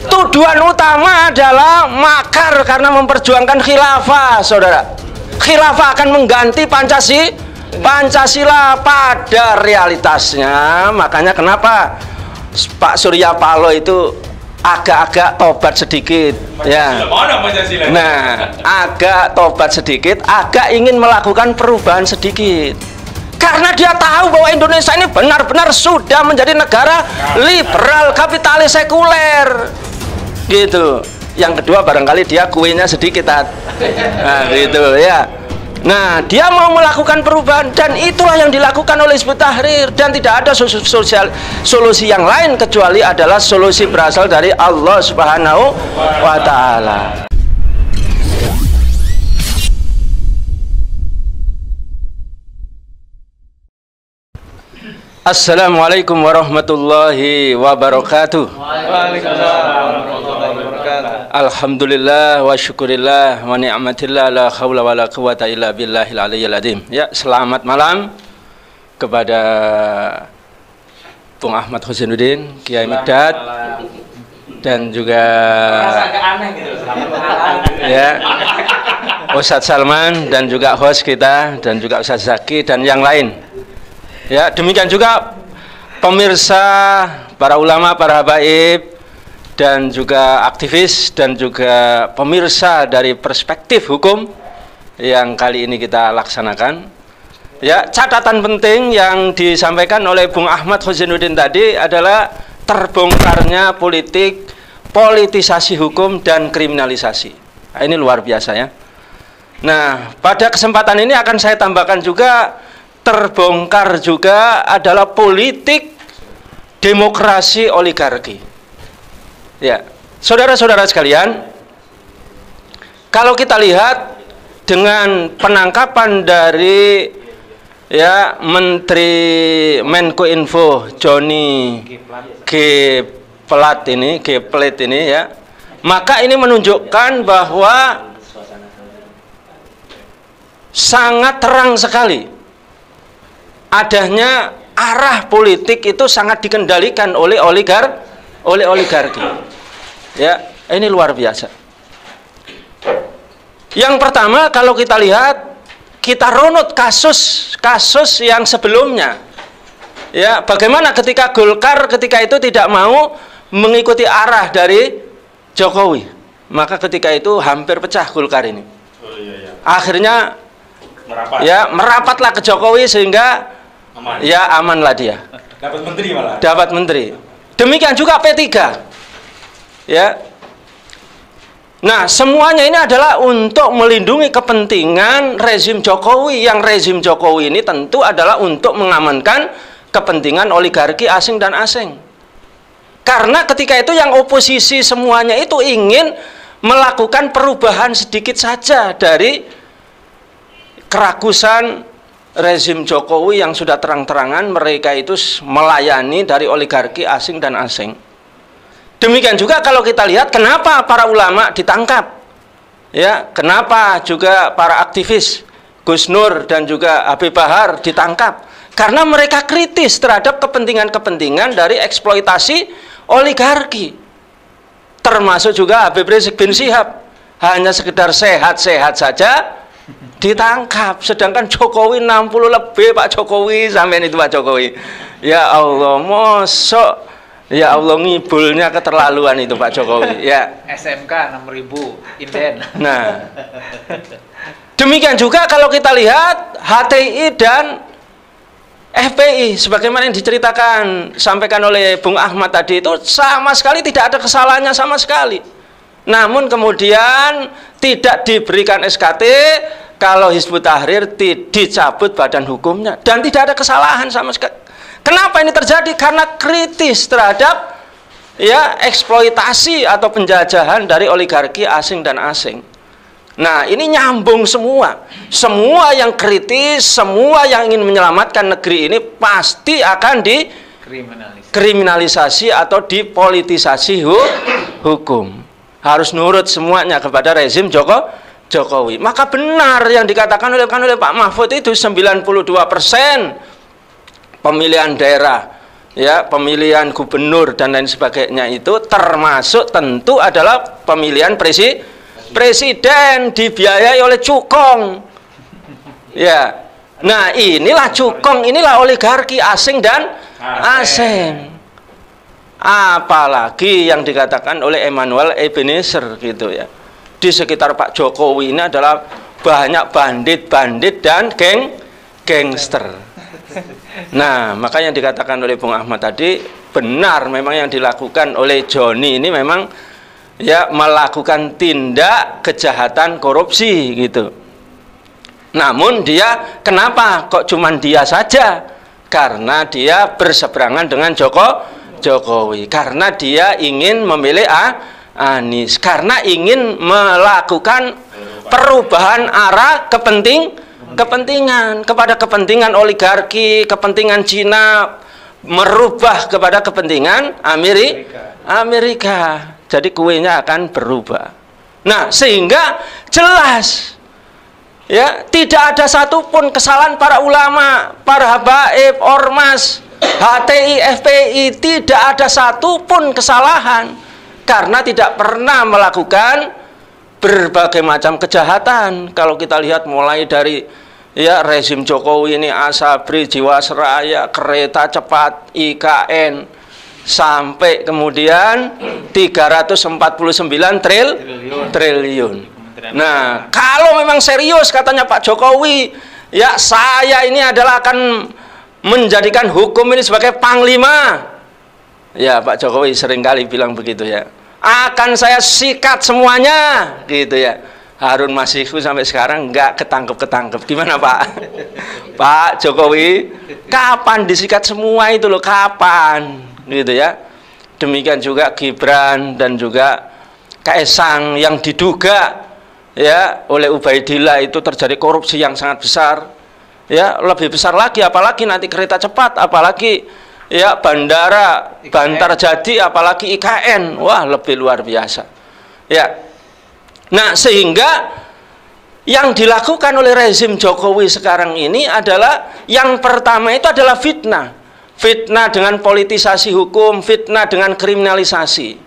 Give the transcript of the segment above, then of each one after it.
Tuduhan utama adalah makar karena memperjuangkan khilafah, saudara. Khilafah akan mengganti Pancasila pada realitasnya. Makanya kenapa Pak Surya Paloh itu agak-agak tobat sedikit, ya. Nah, agak tobat sedikit, agak ingin melakukan perubahan sedikit. Karena dia tahu bahwa Indonesia ini benar-benar sudah menjadi negara liberal, kapitalis, sekuler, gitu. Yang kedua barangkali dia kuenya sedikit, nah, gitu ya. Nah, dia mau melakukan perubahan dan itulah yang dilakukan oleh Hizbut Tahrir, dan tidak ada solusi yang lain kecuali adalah solusi berasal dari Allah Subhanahu wa Ta'ala. Assalamualaikum warahmatullahi wabarakatuh. Waalaikumsalam warahmatullahi wabarakatuh. Alhamdulillah wa syukurillah wa ni'matillah la khawla wa la quwata illa billahil aliyyil azim. Ya, selamat malam kepada Bung Ahmad Husainuddin, Kiai Mikdad, dan juga ya Ustadz Salman, dan juga host kita, dan juga Ustadz Zaki, dan yang lain. Ya, demikian juga pemirsa, para ulama, para habaib, dan juga aktivis, dan juga pemirsa dari perspektif hukum yang kali ini kita laksanakan. Ya, catatan penting yang disampaikan oleh Bung Ahmad Husainuddin tadi adalah terbongkarnya politisasi hukum dan kriminalisasi. Nah, ini luar biasa ya. Nah, pada kesempatan ini akan saya tambahkan juga terbongkar juga adalah politik demokrasi oligarki. Ya, saudara-saudara sekalian, kalau kita lihat dengan penangkapan dari ya Menteri Menkominfo Johnny G. Plate ini ya, maka ini menunjukkan bahwa sangat terang sekali adanya arah politik itu sangat dikendalikan oleh oligarki. Ya, ini luar biasa. Yang pertama, kalau kita lihat, kita runut kasus yang sebelumnya. Ya, bagaimana ketika Golkar ketika itu tidak mau mengikuti arah dari Jokowi. Maka ketika itu hampir pecah Golkar ini. Akhirnya merapatlah ke Jokowi sehingga amanlah dia. Dapat menteri malah. Dapat menteri. Demikian juga P3. Ya. Nah, semuanya ini adalah untuk melindungi kepentingan rezim Jokowi. Yang rezim Jokowi ini tentu adalah untuk mengamankan kepentingan oligarki asing dan asing. Karena ketika itu yang oposisi semuanya itu ingin melakukan perubahan sedikit saja dari kerakusan rezim Jokowi yang sudah terang-terangan mereka itu melayani dari oligarki asing dan asing. Demikian juga kalau kita lihat kenapa para ulama ditangkap, ya, kenapa juga para aktivis Gus Nur dan juga Habib Bahar ditangkap, karena mereka kritis terhadap kepentingan-kepentingan dari eksploitasi oligarki, termasuk juga Habib Rizik bin Syihab, hanya sekedar sehat-sehat saja ditangkap, sedangkan Jokowi 60 lebih Pak Jokowi, sampai itu Pak Jokowi. Ya Allah, mosok, ya Allah, ngibulnya keterlaluan itu Pak Jokowi. Ya. SMK 6.000 inden. Nah, demikian juga kalau kita lihat HTI dan FPI, sebagaimana yang diceritakan, sampaikan oleh Bung Ahmad tadi, itu sama sekali tidak ada kesalahannya sama sekali. Namun kemudian tidak diberikan SKT. Kalau Hizbut Tahrir dicabut badan hukumnya dan tidak ada kesalahan sama sekali. Kenapa ini terjadi? Karena kritis terhadap ya eksploitasi atau penjajahan dari oligarki asing dan asing. Nah, ini nyambung semua. Semua yang kritis, semua yang ingin menyelamatkan negeri ini pasti akan dikriminalisasi atau dipolitisasi hukum. Harus nurut semuanya kepada rezim Jokowi. Maka benar yang dikatakan oleh Pak Mahfud itu 92% pemilihan daerah ya pemilihan gubernur dan lain sebagainya itu termasuk tentu adalah pemilihan presiden dibiayai oleh cukong. Ya. Nah, inilah cukong, inilah oligarki asing dan asing. Apalagi yang dikatakan oleh Emmanuel Ebenezer gitu ya. Di sekitar Pak Jokowi ini adalah banyak bandit-bandit dan gangster. Nah, makanya dikatakan oleh Bung Ahmad tadi benar, memang yang dilakukan oleh Joni ini memang ya melakukan tindak kejahatan korupsi gitu. Namun dia kenapa kok cuman dia saja? Karena dia berseberangan dengan Jokowi. Karena dia ingin memilih Anies, karena ingin melakukan perubahan arah kepentingan kepada kepentingan oligarki, kepentingan Cina, merubah kepada kepentingan Amerika. Jadi kuenya akan berubah. Nah, sehingga jelas ya, tidak ada satupun kesalahan para ulama, para habaib, ormas, HTI, FPI, tidak ada satupun kesalahan karena tidak pernah melakukan berbagai macam kejahatan. Kalau kita lihat mulai dari ya rezim Jokowi ini, Asabri, Jiwasraya, kereta cepat, IKN, sampai kemudian 349 triliun. Nah, kalau memang serius katanya Pak Jokowi, ya saya ini adalah akan menjadikan hukum ini sebagai panglima. Ya, Pak Jokowi seringkali bilang begitu ya. Akan saya sikat semuanya, gitu ya. Harun Masiku sampai sekarang nggak ketangkep. Gimana Pak? Pak Jokowi, kapan disikat semua itu loh? Kapan? Gitu ya. Demikian juga Gibran dan juga Kaesang yang diduga ya oleh Ubaidillah itu terjadi korupsi yang sangat besar. Ya, lebih besar lagi apalagi nanti kereta cepat, apalagi ya bandara Bantarjati, apalagi IKN. Wah, lebih luar biasa. Ya. Nah, sehingga yang dilakukan oleh rezim Jokowi sekarang ini adalah yang pertama itu adalah fitnah. Fitnah dengan politisasi hukum, fitnah dengan kriminalisasi.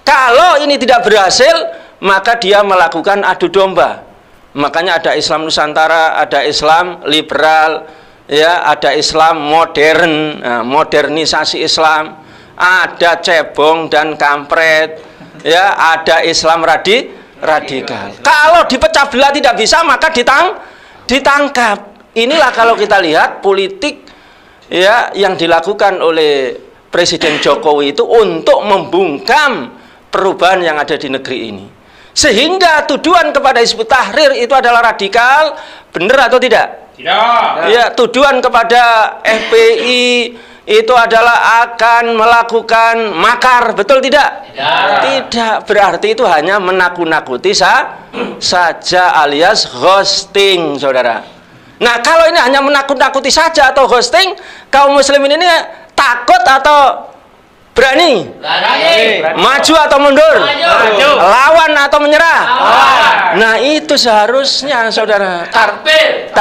Kalau ini tidak berhasil, maka dia melakukan adu domba. Makanya ada Islam Nusantara, ada Islam liberal, ya, ada Islam modern, modernisasi Islam, ada cebong dan kampret, ya, ada Islam radikal. Kalau dipecah belah tidak bisa, maka ditangkap. Inilah kalau kita lihat politik ya yang dilakukan oleh Presiden Jokowi itu untuk membungkam perubahan yang ada di negeri ini. Sehingga tuduhan kepada Hizbut Tahrir itu adalah radikal, benar atau tidak? Tidak. Ya, tuduhan kepada FPI itu adalah akan melakukan makar, betul tidak? Tidak. Tidak, berarti itu hanya menakut-nakuti saja alias ghosting, saudara. Nah, kalau ini hanya menakut-nakuti saja atau ghosting, kaum muslimin ini takut atau berani? Berani. Maju atau mundur? Maju. Lawan atau menyerah? Lawan. Nah, itu seharusnya saudara. Takbir.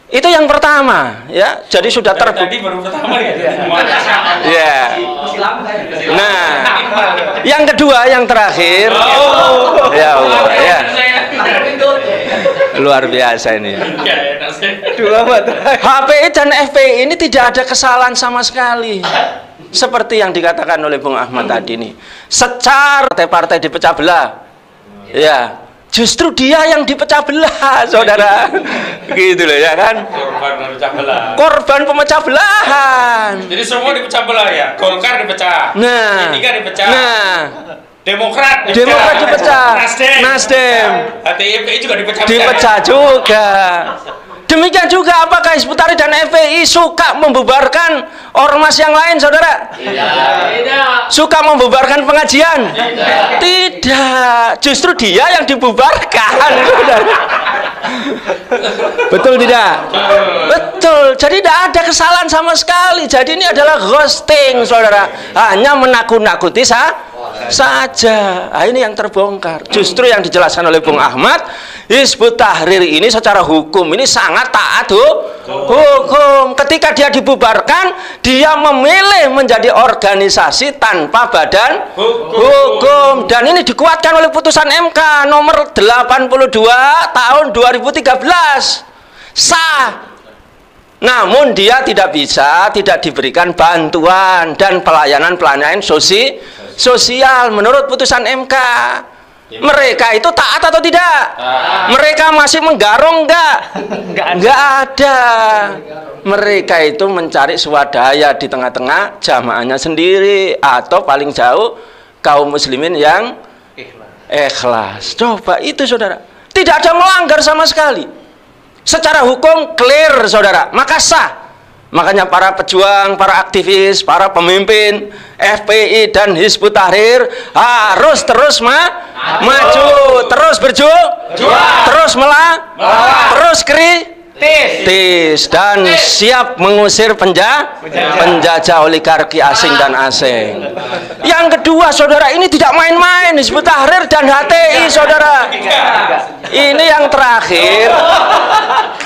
Itu yang pertama, ya. Jadi sudah terbukti. Tadi baru pertama ya. Ya. Nah, yang kedua, yang terakhir. Ya Allah, ya. Luar biasa ini. HPI dan FPI ini tidak ada kesalahan sama sekali. Seperti yang dikatakan oleh Bung Ahmad tadi ini, secara partai-partai dipecah belah, ya justru dia yang dipecah belah, saudara, gitu loh ya kan? Korban pemecah belahan. Jadi semua dipecah belah ya, Golkar dipecah, P3 dipecah, Demokrat dipecah, Nasdem, HTI juga dipecah juga. Demikian juga apakah Hizbut Tahrir dan FPI suka membubarkan ormas yang lain, saudara? Tidak. Suka membubarkan pengajian? Tidak. Justru dia yang dibubarkan, saudara. Betul tidak? Betul. Jadi tidak ada kesalahan sama sekali. Jadi ini adalah ghosting, saudara. Hanya menakut-nakuti saja. Nah, ini yang terbongkar. Justru yang dijelaskan oleh Bung Ahmad, Hizbut Tahrir ini secara hukum ini sangat sangat taat hukum. Ketika dia dibubarkan, dia memilih menjadi organisasi tanpa badan hukum. Dan ini dikuatkan oleh putusan MK nomor 82 tahun 2013. Sah. Namun dia tidak diberikan bantuan dan pelayanan sosial menurut putusan MK. Mereka itu taat atau tidak? Mereka masih menggarong enggak ada. Mereka itu mencari swadaya di tengah-tengah jamaahnya sendiri, atau paling jauh kaum muslimin yang ikhlas. Coba itu saudara, tidak ada melanggar sama sekali. Secara hukum clear saudara, maka sah. Makanya para pejuang, para aktivis, para pemimpin FPI dan Hizbut Tahrir harus terus maju, terus berjuang, terus terus kritis dan siap mengusir penjajah oligarki asing dan asing. Yang kedua saudara, ini tidak main-main Hizbut Tahrir dan HTI saudara. Ini yang terakhir,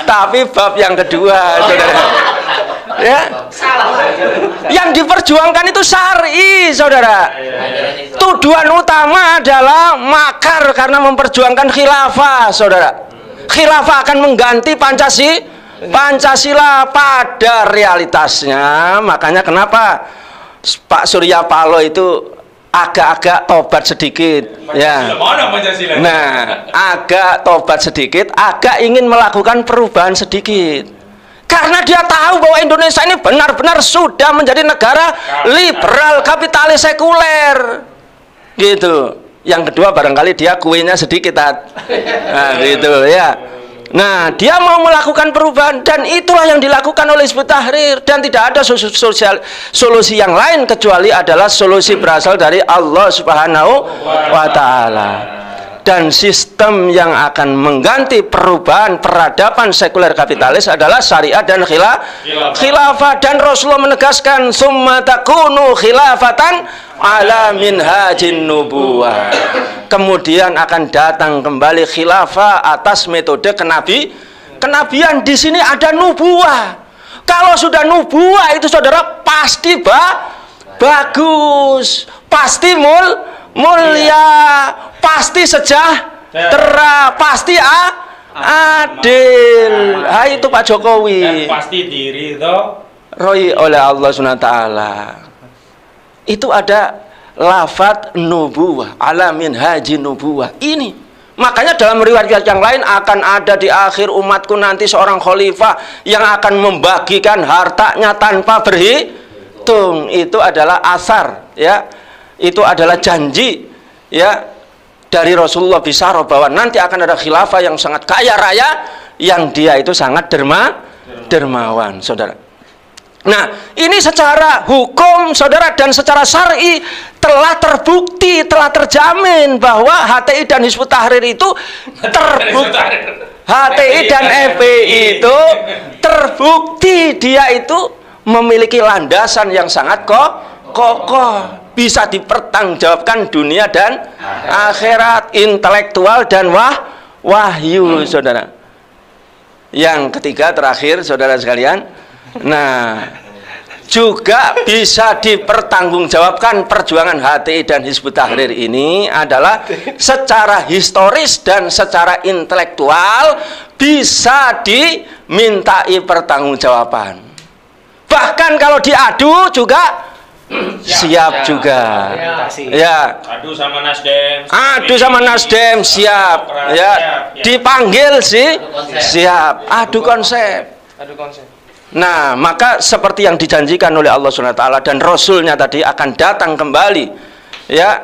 tapi bab yang kedua saudara. Ya, yang diperjuangkan itu syar'i saudara. Tuduhan utama adalah makar karena memperjuangkan khilafah saudara. Khilafah akan mengganti Pancasila pada realitasnya. Makanya kenapa Pak Surya Paloh itu agak-agak tobat sedikit ya. Nah, agak tobat sedikit, agak ingin melakukan perubahan sedikit. Karena dia tahu bahwa Indonesia ini benar-benar sudah menjadi negara liberal, kapitalis, sekuler. Gitu. Yang kedua barangkali dia kuenya sedikit. Nah, gitu ya. Nah, dia mau melakukan perubahan dan itulah yang dilakukan oleh Hizbut Tahrir, dan tidak ada solusi yang lain kecuali adalah solusi berasal dari Allah Subhanahu wa taala. Dan sistem yang akan mengganti perubahan peradaban sekuler kapitalis adalah syariat dan khilafah. Dan Rasulullah menegaskan summa takunu khilafatan ala minhajin nubuwah. Kemudian akan datang kembali khilafah atas metode kenabian. Di sini ada nubuwah. Kalau sudah nubuwah itu saudara pasti bagus, pasti mulia, pasti sejahtera, pasti adil. Hai itu Pak Jokowi. Dan pasti diridhoi oleh Allah SWT. Itu ada lafadz nubuwah, ala minhaji nubuwah. Ini makanya dalam riwayat yang lain akan ada di akhir umatku nanti seorang khalifah yang akan membagikan hartanya tanpa berhitung. Itu adalah asar ya. Itu adalah janji ya dari Rasulullah bisyarah bahwa nanti akan ada khilafah yang sangat kaya raya, yang dia itu sangat dermawan saudara. Nah, ini secara hukum saudara dan secara syar'i telah terbukti, telah terjamin bahwa HTI dan Hizbut Tahrir itu terbukti, HTI dan FPI itu terbukti dia itu memiliki landasan yang sangat kokoh, bisa dipertanggungjawabkan dunia dan akhirat, intelektual dan wahyu saudara. Yang ketiga terakhir saudara sekalian, nah juga bisa dipertanggungjawabkan perjuangan HTI dan Hizbut Tahrir ini adalah secara historis dan secara intelektual bisa dimintai pertanggungjawaban. Bahkan kalau diadu juga siap juga ya. Adu sama Nasdem. Adu sama Nasdem siap ya. Dipanggil sih siap. Adu konsep. Nah, maka seperti yang dijanjikan oleh Allah SWT dan Rasulnya tadi akan datang kembali ya,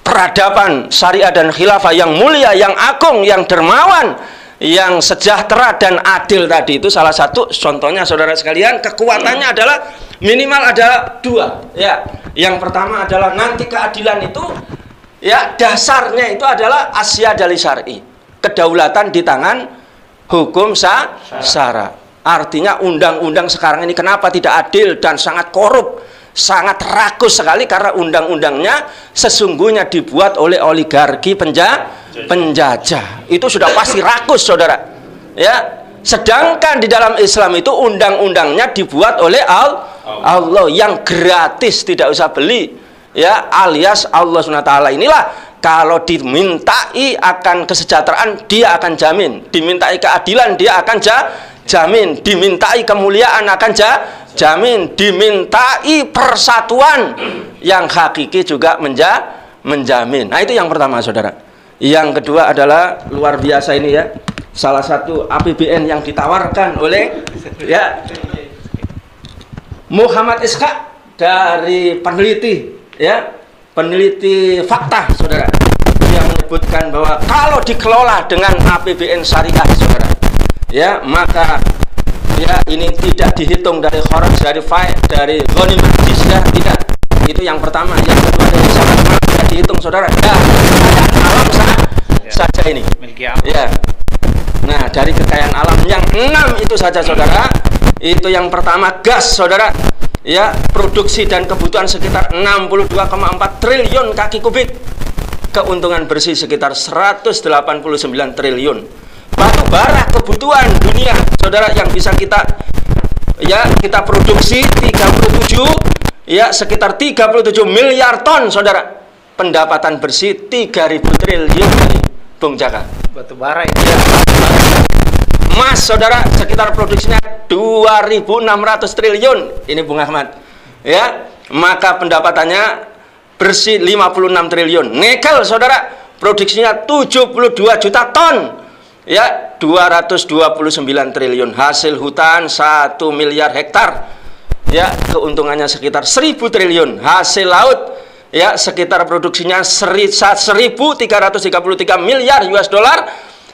peradaban syariah dan khilafah yang mulia, yang agung, yang dermawan, yang sejahtera dan adil tadi. Itu salah satu contohnya saudara sekalian. Kekuatannya adalah minimal ada dua ya. Yang pertama adalah nanti keadilan itu ya dasarnya itu adalah asya dari syar'i, kedaulatan di tangan hukum syara. Artinya undang-undang sekarang ini kenapa tidak adil dan sangat korup, sangat rakus sekali, karena undang-undangnya sesungguhnya dibuat oleh oligarki penjajah. Itu sudah pasti rakus saudara ya. Sedangkan di dalam Islam itu undang-undangnya dibuat oleh Allah yang gratis, tidak usah beli, ya, alias Allah SWT inilah kalau dimintai akan kesejahteraan dia akan jamin, dimintai keadilan dia akan jamin, dimintai kemuliaan akan jamin, dimintai persatuan yang hakiki juga menjamin. Nah, itu yang pertama, saudara. Yang kedua adalah luar biasa ini ya, salah satu APBN yang ditawarkan oleh ya Muhammad Ishaq dari peneliti ya, peneliti fakta, saudara, yang menyebutkan bahwa kalau dikelola dengan APBN syariah, saudara, ya, maka ya ini tidak dihitung dari kharaj, dari faid, dari ghanimah, jizyah, tidak. Itu yang pertama. Yang kedua dari zakat mal tidak dihitung, saudara. Ya, kekayaan alam saja ini. Ya. Nah, dari kekayaan alam yang 6 itu saja, saudara. Itu yang pertama, gas, saudara. Ya, produksi dan kebutuhan sekitar 62,4 triliun kaki kubik. Keuntungan bersih sekitar 189 triliun. Batu bara kebutuhan dunia, saudara, yang bisa kita produksi 37 ya, sekitar 37 miliar ton, saudara. Pendapatan bersih 3.000 triliun ini, Bung Jaka. Batu bara ini. Ya, emas, saudara, sekitar produksinya 2.600 triliun. Ini Bung Ahmad. Ya, maka pendapatannya bersih 56 triliun. Nikel, saudara, produksinya 72 juta ton. Ya, 229 triliun. Hasil hutan 1 miliar hektar. Ya, keuntungannya sekitar 1.000 triliun. Hasil laut ya sekitar produksinya 1.333 miliar US dollar.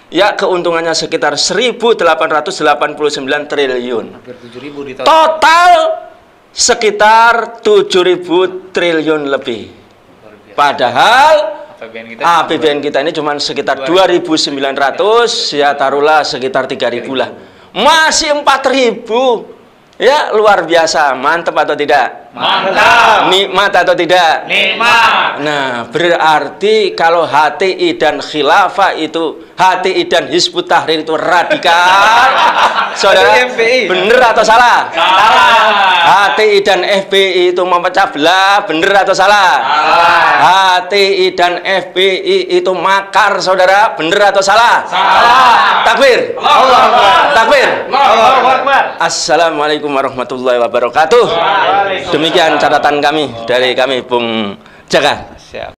Ya, keuntungannya sekitar 1.889 triliun. Hampir 7.000 di total sekitar 7.000 triliun lebih. Padahal APBN kita ini cuma sekitar 2.900, ya taruhlah sekitar 3.000 lah. Masih 4.000. Ya, luar biasa. Mantap atau tidak? Mantap. Nikmat atau tidak? Nikmat. Nah, berarti kalau HTI dan Khilafah itu, HTI dan Hizbut Tahrir itu radikal, saudara, bener atau salah? Salah. HTI dan FPI itu memecah belah, bener atau salah? Salah. HTI dan FPI itu makar, saudara, bener atau salah? Salah. Takbir. Allahu Akbar. Takbir. Allahu Akbar. Assalamualaikum warahmatullahi wabarakatuh. Demikian catatan kami dari kami, Bung Jaka. Siap.